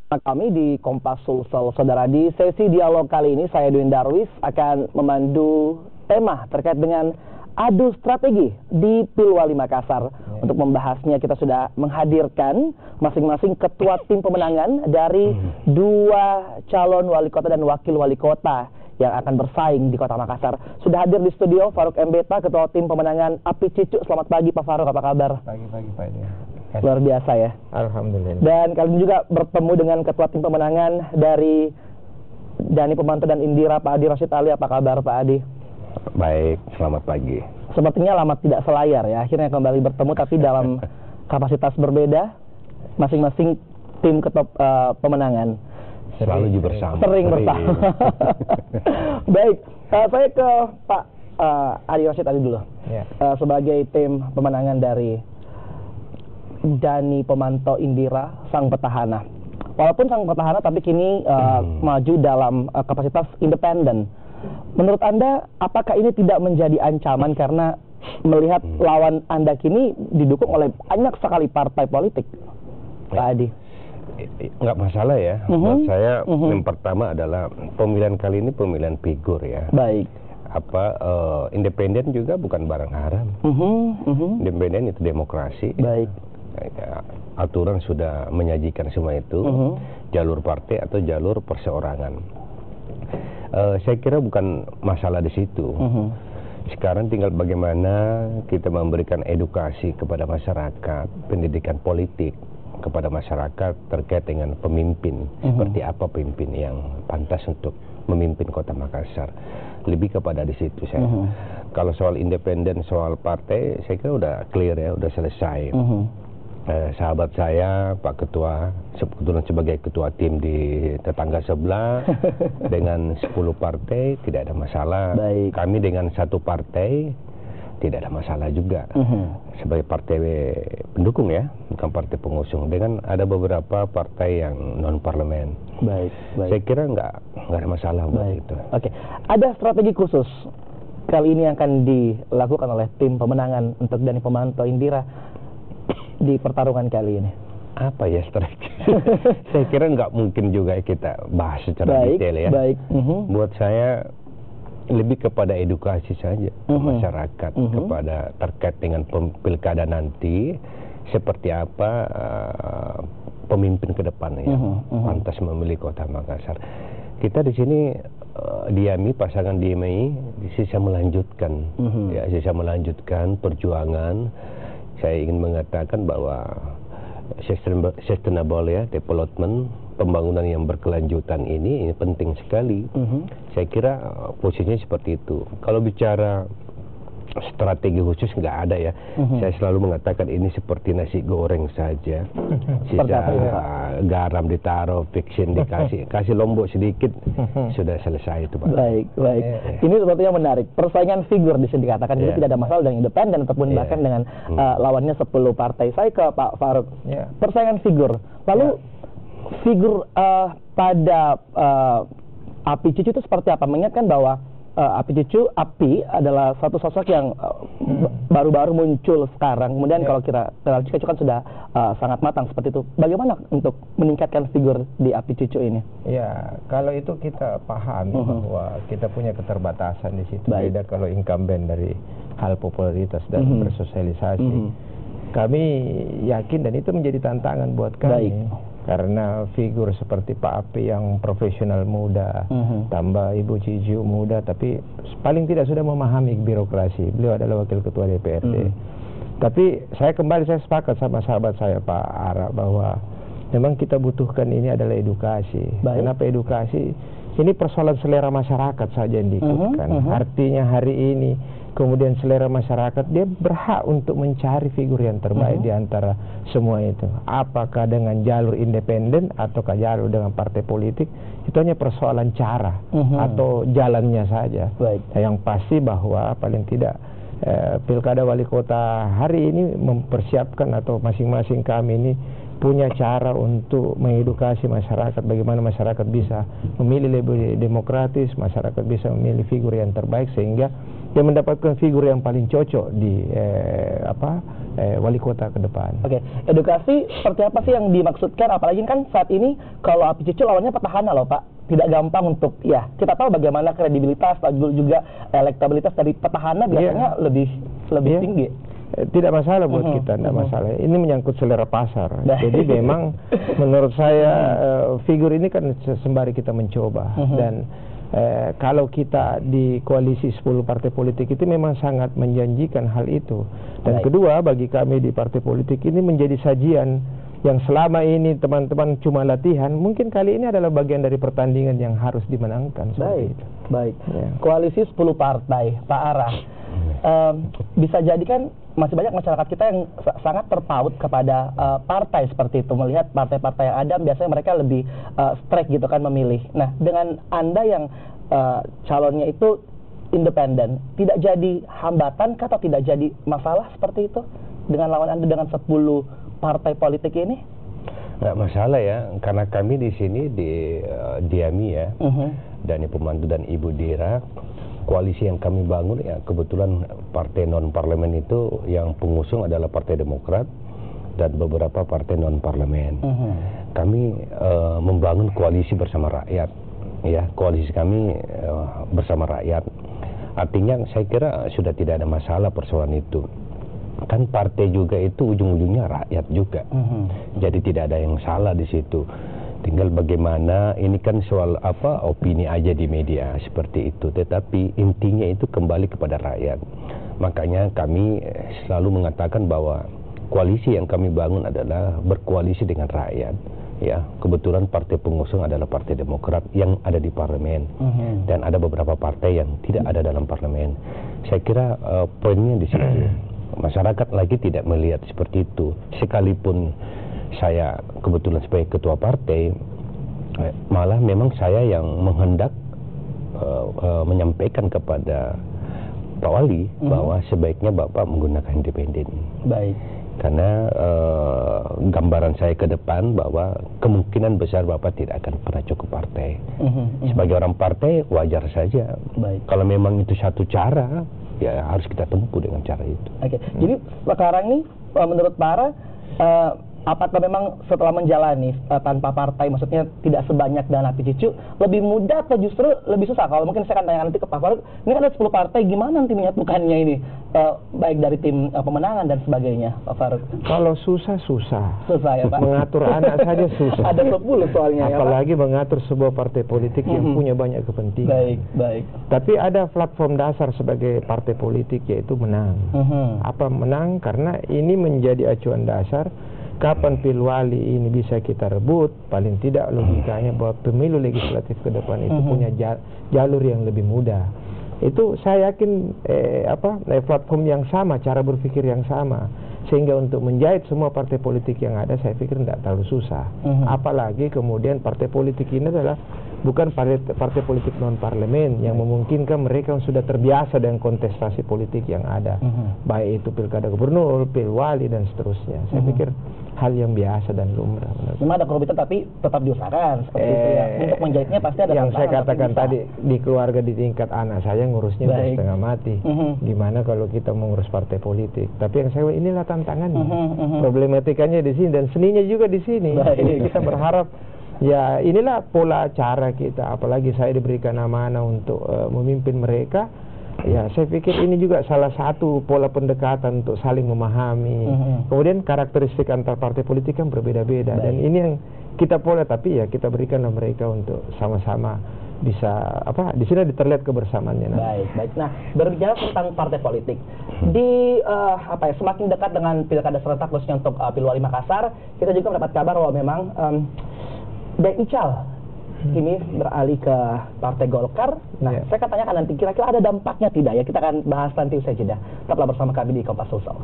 Kami di Kompas Sulsel, saudara. Di sesi dialog kali ini saya Edwin Darwis akan memandu tema terkait dengan adu strategi di Pilwali Makassar. Untuk membahasnya kita sudah menghadirkan masing-masing ketua tim pemenangan dari dua calon wali kota dan wakil wali kota yang akan bersaing di Kota Makassar. Sudah hadir di studio Faruk Mbeta, ketua tim pemenangan Api Cicu. Selamat pagi Pak Faruk, apa kabar? Pagi-pagi Pak Edwin. Luar biasa ya. Alhamdulillah. Dan kali ini juga bertemu dengan ketua tim pemenangan dari Dani Pemantau dan Indira, Pak Adi Rashid Ali. Apa kabar Pak Adi? Baik, selamat pagi. Sepertinya lama tidak selayar ya. Akhirnya kembali bertemu tapi dalam kapasitas berbeda, masing-masing tim ketua pemenangan. Selalu bersama. Sering bersama. Baik, saya ke Pak Adi Rashid Ali dulu. Ya. Sebagai tim pemenangan dari Dani Pemantau Indira, sang petahana. Walaupun sang petahana, tapi kini maju dalam kapasitas independen. Menurut Anda, apakah ini tidak menjadi ancaman karena melihat lawan Anda kini didukung oleh banyak sekali partai politik, Pak Adi? Nggak masalah ya. Menurut saya yang pertama adalah pemilihan kali ini pemilihan figur ya. Baik. Independen juga bukan barang haram. Independen itu demokrasi. Baik. Aturan sudah menyajikan semua itu, jalur partai atau jalur perseorangan. Saya kira bukan masalah di situ. Sekarang tinggal bagaimana kita memberikan edukasi kepada masyarakat, pendidikan politik kepada masyarakat terkait dengan pemimpin. Seperti apa pemimpin yang pantas untuk memimpin Kota Makassar. Lebih kepada di situ saya. Kalau soal independen, soal partai, saya kira udah clear ya, udah selesai. Sahabat saya, Pak Ketua, kebetulan sebagai ketua tim di tetangga sebelah, dengan 10 partai tidak ada masalah. Baik. Kami dengan satu partai tidak ada masalah juga. Sebagai partai pendukung ya, bukan partai pengusung. Dengan ada beberapa partai yang non parlemen. Baik. Saya kira nggak ada masalah buat itu. Oke. Ada strategi khusus kali ini yang akan dilakukan oleh tim pemenangan untuk Dani Pemantau Indira di pertarungan kali ini? Apa ya strategi? Saya kira nggak mungkin juga kita bahas secara detail ya. Baik. Buat saya lebih kepada edukasi saja ke masyarakat, kepada terkait dengan pilkada nanti, seperti apa pemimpin ke depan yang pantas memilih Kota Makassar. Kita di sini diami pasangan DMI sisa melanjutkan, ya sisa melanjutkan perjuangan. Saya ingin mengatakan bahwa sustainable ya, development, pembangunan yang berkelanjutan ini penting sekali. Saya kira posisinya seperti itu. Kalau bicara strategi khusus nggak ada ya. Saya selalu mengatakan ini seperti nasi goreng saja. Sisa garam ditaruh, fixin kasih lombok sedikit, sudah selesai itu Pak. Baik. Ini sepertinya menarik. Persaingan figur bisa dikatakan jadi tidak ada masalah dengan independen ataupun bahkan dengan lawannya 10 partai. Saya ke Pak Faruk. Persaingan figur. Lalu figur pada Api Cicu itu seperti apa? Mengingatkan bahwa Api adalah satu sosok yang baru-baru muncul sekarang. Kemudian kalau kita Cicu kan sudah sangat matang seperti itu. Bagaimana untuk meningkatkan figur di Api Cicu ini? Ya, kalau itu kita pahami bahwa kita punya keterbatasan di situ. Beda kalau incumbent dari hal popularitas dan bersosialisasi. Kami yakin dan itu menjadi tantangan buat kami. Karena figur seperti Pak Api yang profesional muda, tambah Ibu Cicu muda, tapi paling tidak sudah memahami birokrasi. Beliau adalah wakil ketua DPRD. Tapi saya sepakat sama sahabat saya Pak Ara bahwa memang kita butuhkan ini adalah edukasi. Kenapa edukasi? Ini persoalan selera masyarakat saja yang diikutkan. Artinya hari ini kemudian selera masyarakat dia berhak untuk mencari figur yang terbaik di antara semua itu. Apakah dengan jalur independen ataukah jalur dengan partai politik, itu hanya persoalan cara atau jalannya saja. Yang pasti bahwa paling tidak pilkada wali kota hari ini mempersiapkan atau masing-masing kami ini punya cara untuk mengedukasi masyarakat bagaimana masyarakat bisa memilih lebih demokratis, masyarakat bisa memilih figur yang terbaik sehingga dia mendapatkan figur yang paling cocok di wali kota ke depan. Oke, edukasi seperti apa sih yang dimaksudkan? Apalagi kan saat ini kalau Api Cucu lawannya petahana loh Pak, tidak gampang untuk kita tahu bagaimana kredibilitas juga elektabilitas dari petahana biasanya lebih tinggi. Tidak masalah buat kita, tidak masalah. Ini menyangkut selera pasar. Jadi memang menurut saya figur ini kan sembari kita mencoba dan kalau kita di koalisi 10 partai politik itu memang sangat menjanjikan hal itu. Dan kedua, bagi kami di partai politik ini menjadi sajian yang selama ini teman-teman cuma latihan, mungkin kali ini adalah bagian dari pertandingan yang harus dimenangkan. Baik. Koalisi 10 partai, Pak Ara. Bisa jadi kan masih banyak masyarakat kita yang sangat terpaut kepada partai seperti itu, melihat partai-partai yang ada biasanya mereka lebih strike gitu kan memilih. Nah, dengan Anda yang calonnya itu independen, tidak jadi hambatan atau tidak jadi masalah seperti itu dengan lawan Anda dengan 10 partai politik ini? Nggak masalah ya, karena kami di sini di Diami ya, dan pembantu dan Ibu Dira, koalisi yang kami bangun ya kebetulan partai non parlemen itu yang pengusung adalah Partai Demokrat dan beberapa partai non parlemen. Kami membangun koalisi bersama rakyat, ya koalisi kami bersama rakyat. Artinya saya kira sudah tidak ada masalah persoalan itu. Kan partai juga itu ujung-ujungnya rakyat juga, jadi tidak ada yang salah di situ. Tinggal bagaimana, ini kan soal opini aja di media seperti itu, tetapi intinya itu kembali kepada rakyat. Makanya kami selalu mengatakan bahwa koalisi yang kami bangun adalah berkoalisi dengan rakyat. Ya, kebetulan partai pengusung adalah Partai Demokrat yang ada di parlemen, dan ada beberapa partai yang tidak ada dalam parlemen. Saya kira poinnya di situ. Masyarakat lagi tidak melihat seperti itu, sekalipun saya kebetulan sebagai ketua partai, malah memang saya yang menghendak menyampaikan kepada Pak Wali bahwa sebaiknya Bapak menggunakan independen. Baik. Karena gambaran saya ke depan bahwa kemungkinan besar Bapak tidak akan pernah cukup partai. Sebagai orang partai wajar saja. Baik. Kalau memang itu satu cara, ya harus kita tempuh dengan cara itu. Oke. Jadi sekarang ini menurut Para apakah memang setelah menjalani tanpa partai, maksudnya tidak sebanyak dengan Api Cucu, lebih mudah atau justru lebih susah? Kalau mungkin saya akan tanya nanti ke Pak Faruk, ini kan ada 10 partai, gimana nanti menyatukannya ini? Baik dari tim pemenangan dan sebagainya, Pak Faruk. Kalau susah ya Pak? Mengatur anak saja susah. Ada 10 soalnya. Apalagi ya, Pak? mengatur sebuah partai politik yang punya banyak kepentingan. Baik. Tapi ada platform dasar sebagai partai politik, yaitu menang. Apa menang? Karena ini menjadi acuan dasar. Kapan Pilwali ini bisa kita rebut, paling tidak logikanya bahwa pemilu legislatif ke depan itu punya jalur yang lebih mudah. Itu saya yakin platform yang sama, cara berpikir yang sama, sehingga untuk menjahit semua partai politik yang ada saya pikir tidak terlalu susah. Apalagi kemudian partai politik ini adalah bukan partai politik non parlemen yang memungkinkan mereka yang sudah terbiasa dengan kontestasi politik yang ada, baik itu pilkada gubernur, pilwali dan seterusnya. Saya pikir hal yang biasa dan lumrah. Memang ada kerumitan tapi tetap diusahakan seperti itu ya. Untuk menjahitnya pasti ada yang saya katakan tadi, di keluarga di tingkat anak saya ngurusnya setengah mati. Gimana kalau kita mengurus partai politik? Tapi yang saya inilah tantangannya. Problematikanya di sini dan seninya juga di sini. Jadi kita berharap ya inilah pola cara kita, apalagi saya diberikan amanah untuk memimpin mereka. Ya, saya pikir ini juga salah satu pola pendekatan untuk saling memahami. Kemudian karakteristik antar partai politik kan berbeda-beda, dan ini yang kita pola, tapi ya kita berikanlah mereka untuk sama-sama bisa di sini terlihat kebersamaannya. Baik. Nah, berbicara tentang partai politik, di semakin dekat dengan pilkada serentak khususnya untuk Pilwali Makassar, kita juga mendapat kabar bahwa memang Ical ini beralih ke Partai Golkar. Nah, saya akan tanyakan nanti kira-kira ada dampaknya tidak ya? Kita akan bahas nanti usai jeda. Tetaplah bersama kami di Kompas Sosial.